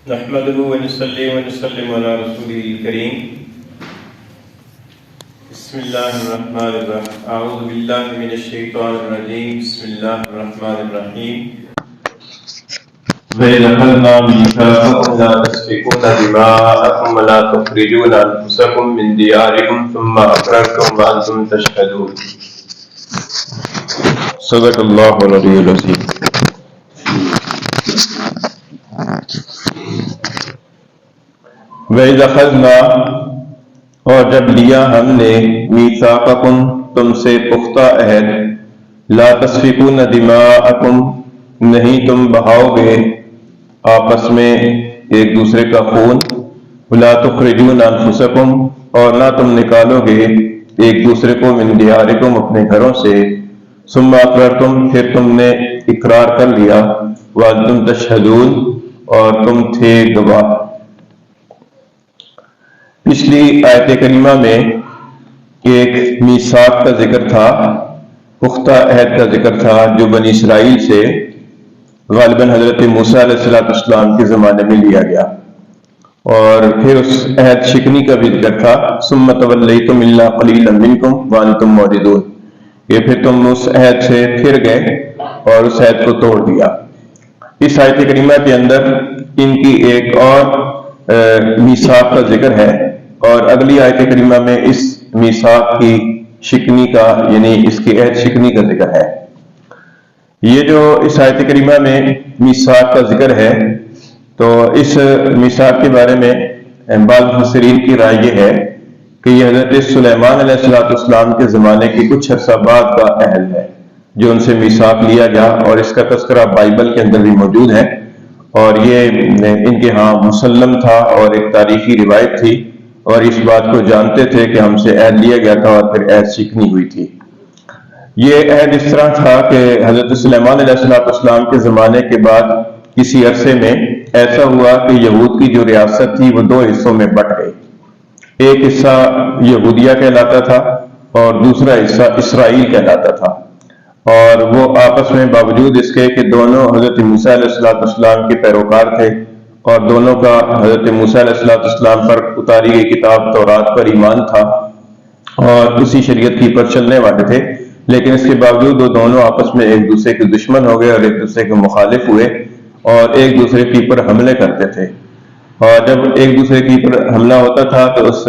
نحمده ونصلي ونسلم على رسوله الكريم. بسم الله الرحمن الرحيم. اعوذ بالله من الشيطان الرجيم. بسم الله الرحمن الرحيم. وَإِذْ أَخَذْنَا مِيثَاقَكُمْ لَا تَسْفِكُونَ دِمَاءَكُمْ وَلَا تُخْرِجُونَ أَنفُسَكُمْ مِنْ دِيَارِكُمْ ثُمَّ أَقْرَرْتُمْ وَأَنْتُمْ تَشْهَدُونَ. صدق اللہ العلی العظیم. وَإِذْ أَخَذْنَا، اور جب لیا ہم نے، میثاقکم، تم سے پختہ عہد، لا تسفکون دماءکم، نہیں تم بہاؤ گے آپس میں ایک دوسرے کا خون، ولا تخرجون انفسکم، اور نہ تم نکالو گے ایک دوسرے کو من دیارکم، اپنے گھروں سے، ثم اقررتم، پھر تم نے اقرار کر لیا، وانتم تشہدون، اور تم تھے گواہ. پچھلی آیت کریمہ میں ایک میثاق کا ذکر تھا، پختہ عہد کا ذکر تھا، جو بنی اسرائیل سے غالباً حضرت موسیٰ علیہ السلام کے زمانے میں لیا گیا، اور پھر اس عہد شکنی کا بھی ذکر تھا، ثم تولیتم الا قلیلا منکم وانتم معرضون، کہ پھر تم اس عہد سے پھر گئے اور اس عہد کو توڑ دیا. اس آیت کریمہ کے اندر ان کی ایک اور میثاق کا ذکر ہے، اور اگلی آیت کریمہ میں اس میثاق کی شکنی کا، یعنی اس کی عہد شکنی کا ذکر ہے. یہ جو اس آیت کریمہ میں میثاق کا ذکر ہے، تو اس میثاق کے بارے میں بعض مفسرین کی رائے یہ ہے کہ یہ حضرت سلیمان علیہ السلام کے زمانے کی کچھ عرصہ بعد کا عہد ہے جو ان سے میثاق لیا گیا، اور اس کا تذکرہ بائبل کے اندر بھی موجود ہے، اور یہ ان کے ہاں مسلم تھا اور ایک تاریخی روایت تھی، اور اس بات کو جانتے تھے کہ ہم سے عہد لیا گیا تھا اور پھر عہد شکنی ہوئی تھی. یہ عہد اس طرح تھا کہ حضرت سلیمان علیہ السلام کے زمانے کے بعد کسی عرصے میں ایسا ہوا کہ یہود کی جو ریاست تھی وہ دو حصوں میں بٹ گئی. ایک حصہ یہودیہ کہلاتا تھا اور دوسرا حصہ اسرائیل کہلاتا تھا، اور وہ آپس میں باوجود اس کے کہ دونوں حضرت موسیٰ علیہ السلام کے پیروکار تھے، اور دونوں کا حضرت موسیٰ علیہ السلام پر اتاری گئی کتاب تورات پر ایمان تھا اور اسی شریعت کی پر چلنے والے تھے، لیکن اس کے باوجود وہ دونوں آپس میں ایک دوسرے کے دشمن ہو گئے اور ایک دوسرے کے مخالف ہوئے اور ایک دوسرے کے اوپر حملے کرتے تھے. اور جب ایک دوسرے کے اوپر حملہ ہوتا تھا تو اس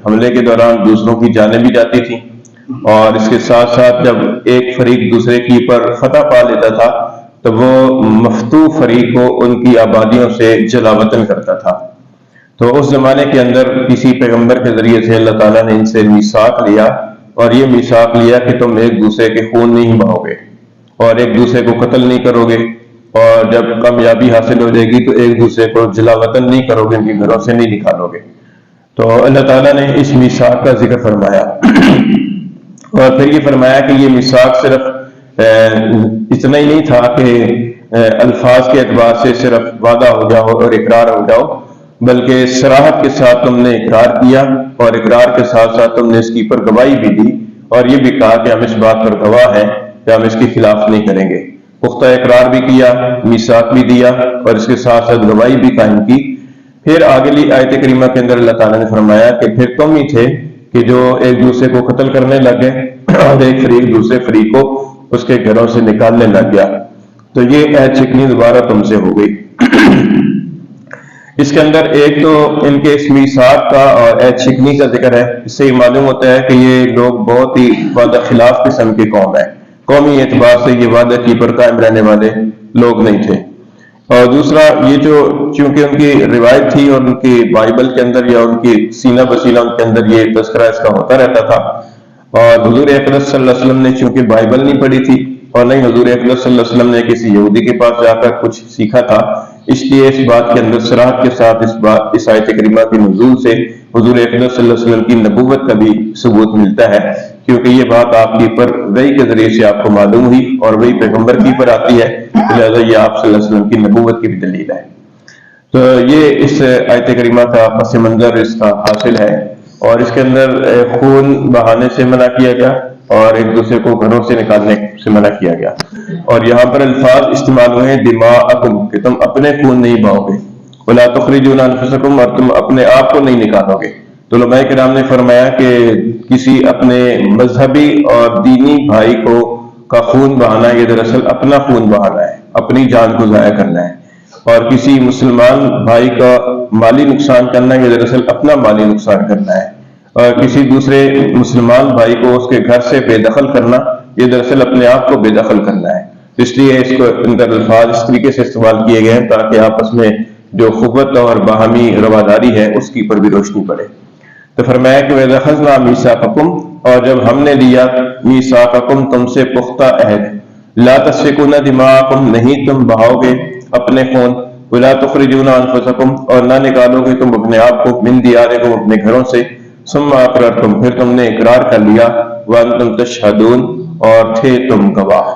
حملے کے دوران دوسروں کی جانیں بھی جاتی تھیں، اور اس کے ساتھ ساتھ جب ایک فریق دوسرے کے اوپر فتح پا لیتا تھا تو وہ مفتوح فریق کو ان کی آبادیوں سے جلا وطن کرتا تھا. تو اس زمانے کے اندر کسی پیغمبر کے ذریعے سے اللہ تعالیٰ نے ان سے میثاق لیا، اور یہ میثاق لیا کہ تم ایک دوسرے کے خون نہیں بہاؤ گے اور ایک دوسرے کو قتل نہیں کرو گے، اور جب کامیابی حاصل ہو جائے گی تو ایک دوسرے کو جلا وطن نہیں کرو گے، ان کے گھروں سے نہیں نکالو گے. تو اللہ تعالیٰ نے اس میثاق کا ذکر فرمایا، اور پھر یہ فرمایا کہ یہ میثاق صرف اتنا ہی نہیں تھا کہ الفاظ کے اعتبار سے صرف وعدہ ہو جاؤ اور اقرار ہو جاؤ، بلکہ صراحت کے ساتھ تم نے اقرار کیا، اور اقرار کے ساتھ ساتھ تم نے اس کی پر گواہی بھی دی، اور یہ بھی کہا کہ ہم اس بات پر گواہ ہیں کہ ہم اس کے خلاف نہیں کریں گے. پختہ اقرار بھی کیا، میثاق بھی دیا، اور اس کے ساتھ ساتھ گواہی بھی قائم کی. پھر آگلی آیت کریمہ کے اندر اللہ تعالیٰ نے فرمایا کہ پھر تم ہی تھے کہ جو ایک دوسرے کو قتل کرنے لگ گئے اور ایک فریق دوسرے فریق کو اس کے گھروں سے نکالنے لگ گیا. تو یہ عہد شکنی دوبارہ تم سے ہو گئی. اس کے اندر ایک تو ان کے اس میثاق کا اور عہد شکنی کا ذکر ہے. اس سے یہ معلوم ہوتا ہے کہ یہ لوگ بہت ہی وعدہ خلاف قسم کی قوم ہے، قومی اعتبار سے یہ وعدہ کی پر قائم رہنے والے لوگ نہیں تھے. اور دوسرا یہ جو چونکہ ان کی روایت تھی اور ان کی بائبل کے اندر یا ان کی سینہ بسینہ ان کے اندر یہ تذکرہ اس کا ہوتا رہتا تھا، اور حضور اقدس صلی اللہ علیہ وسلم نے چونکہ بائبل نہیں پڑھی تھی اور نہیں حضور اقدس صلی اللہ علیہ وسلم نے کسی یہودی کے پاس جا کر کچھ سیکھا تھا، اس لیے اس بات کے اندر صراحت کے ساتھ اس آیت کریمہ کے نزول سے حضور اقدس صلی اللہ علیہ وسلم کی نبوت کا بھی ثبوت ملتا ہے، کیونکہ یہ بات آپ کے اوپر وحی کے ذریعے سے آپ کو معلوم ہوئی اور وہی پیغمبر کی پر آتی ہے، لہذا یہ آپ صلی اللہ علیہ وسلم کی نبوت کی بھی دلیل ہے. تو یہ اس آیت کریمہ کا پس منظر اس کا حاصل ہے، اور اس کے اندر خون بہانے سے منع کیا گیا اور ایک دوسرے کو گھروں سے نکالنے سے منع کیا گیا. اور یہاں پر الفاظ استعمال ہوئے دماءکم، کہ تم اپنے خون نہیں بہاؤ گے، ولا تخرجون انفسکم، اور تم اپنے آپ کو نہیں نکالو گے۔ تو علماء کرام نے فرمایا کہ کسی اپنے مذہبی اور دینی بھائی کا خون بہانا یہ دراصل اپنا خون بہانا ہے، اپنی جان کو ضائع کرنا ہے، اور کسی مسلمان بھائی کا مالی نقصان کرنا یہ دراصل اپنا مالی نقصان کرنا ہے، اور کسی دوسرے مسلمان بھائی کو اس کے گھر سے بے دخل کرنا یہ دراصل اپنے آپ کو بے دخل کرنا ہے۔ اس لیے اس کو اندر الفاظ اس طریقے سے استعمال کیے گئے ہیں تاکہ آپس میں جو قوت اور باہمی رواداری ہے اس کی پر بھی روشنی پڑے۔ تو فرمایا کہ وَإِذْ أَخَذْنَا مِيثَاقَكُمْ، اور جب ہم نے لیا میثاقکم تم سے پختہ عہد، لا تسفکون دماءکم، نہیں تم بہاؤ گے اپنے خون، ولا تخرجون انفسکم، اور نہ نکالو گے تم اپنے آپ کو، من دیارکم، اپنے گھروں سے، ثم اقررتم، پھر تم نے اقرار کر لیا، وانتم تشہدون، اور تھے تم گواہ۔